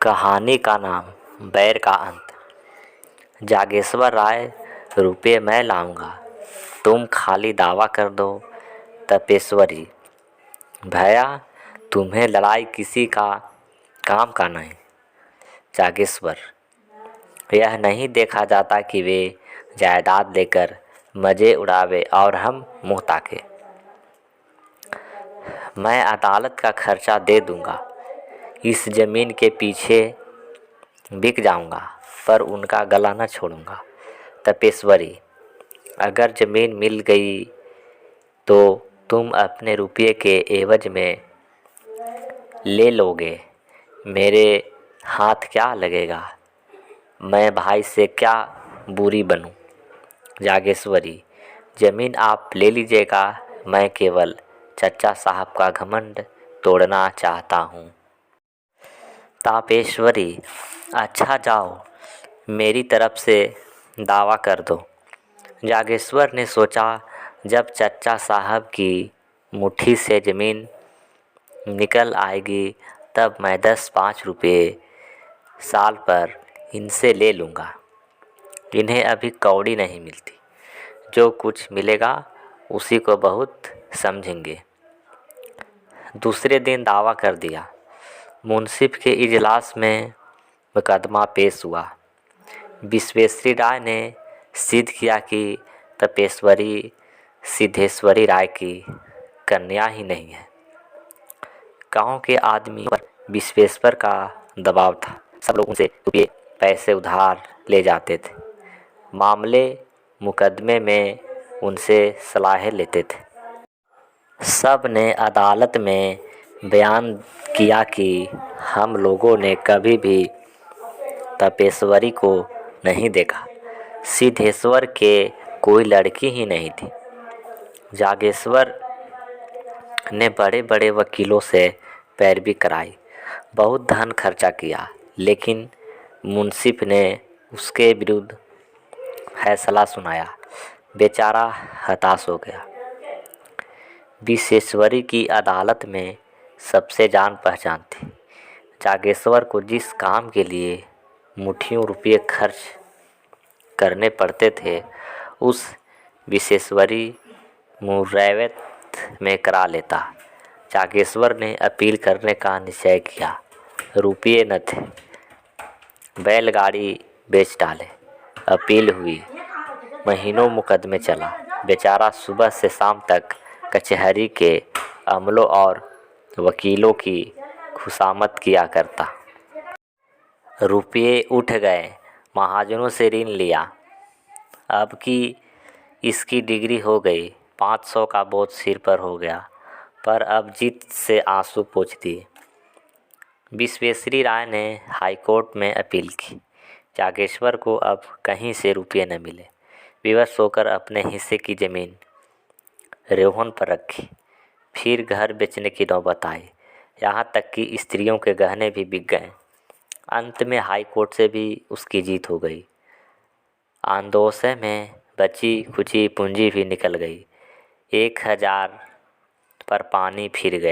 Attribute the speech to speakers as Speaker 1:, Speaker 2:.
Speaker 1: कहानी का नाम बैर का अंत। जागेश्वर राय, रुपये मैं लाऊंगा, तुम खाली दावा कर दो। तपेश्वरी, भैया तुम्हें लड़ाई किसी का काम का नहीं। जागेश्वर, यह नहीं देखा जाता कि वे जायदाद लेकर मज़े उड़ावे और हम मुँह ताके। मैं अदालत का खर्चा दे दूंगा, इस ज़मीन के पीछे बिक जाऊंगा, पर उनका गला न छोड़ूंगा। तपेश्वरी, अगर ज़मीन मिल गई तो तुम अपने रुपये के एवज में ले लोगे, मेरे हाथ क्या लगेगा, मैं भाई से क्या बुरी बनूं। जागेश्वरी, ज़मीन आप ले लीजिएगा, मैं केवल चच्चा साहब का घमंड तोड़ना चाहता हूँ। तापेश्वरी, अच्छा जाओ, मेरी तरफ से दावा कर दो। जागेश्वर ने सोचा, जब चच्चा साहब की मुट्ठी से ज़मीन निकल आएगी तब मैं 10-5 रुपये साल पर इनसे ले लूँगा। इन्हें अभी कौड़ी नहीं मिलती, जो कुछ मिलेगा उसी को बहुत समझेंगे। दूसरे दिन दावा कर दिया। मुंसिफ के इजलास में मुकदमा पेश हुआ। विश्वेश्वरी राय ने सिद्ध किया कि तपेश्वरी सिद्धेश्वरी राय की कन्या ही नहीं है। गांव के आदमी पर विश्वेश्वर का दबाव था। सब लोग उनसे रुपये पैसे उधार ले जाते थे, मामले मुकदमे में उनसे सलाहें लेते थे। सब ने अदालत में बयान किया कि हम लोगों ने कभी भी तपेश्वरी को नहीं देखा। सिद्धेश्वर के कोई लड़की ही नहीं थी। जागेश्वर ने बड़े बड़े वकीलों से पैरवी कराई, बहुत धन खर्चा किया, लेकिन मुंसिफ ने उसके विरुद्ध फैसला सुनाया। बेचारा हताश हो गया। विश्वेश्वरी की अदालत में सबसे जान पहचान थी। जागेश्वर को जिस काम के लिए मुट्ठियों रुपये खर्च करने पड़ते थे, उस विश्वेश्वरी मुरैवत में करा लेता। जागेश्वर ने अपील करने का निश्चय किया। रुपये न थे, बैलगाड़ी बेच डाले। अपील हुई, महीनों मुकदमे चला। बेचारा सुबह से शाम तक कचहरी के अमलों और वकीलों की खुशामद किया करता। रुपये उठ गए, महाजनों से ऋण लिया। अब की इसकी डिग्री हो गई, 500 का बोझ सिर पर हो गया, पर अब जीत से आंसू पोंछ दिए। विश्वेश्वरी राय ने हाईकोर्ट में अपील की। जागेश्वर को अब कहीं से रुपये न मिले। विवश होकर अपने हिस्से की ज़मीन रेहन पर रखी। फिर घर बेचने की नौबत आई, यहाँ तक कि स्त्रियों के गहने भी बिक गए। अंत में हाई कोर्ट से भी उसकी जीत हो गई। आंदोलन में बची खुची पूंजी भी निकल गई। 1000 पर पानी फिर गया।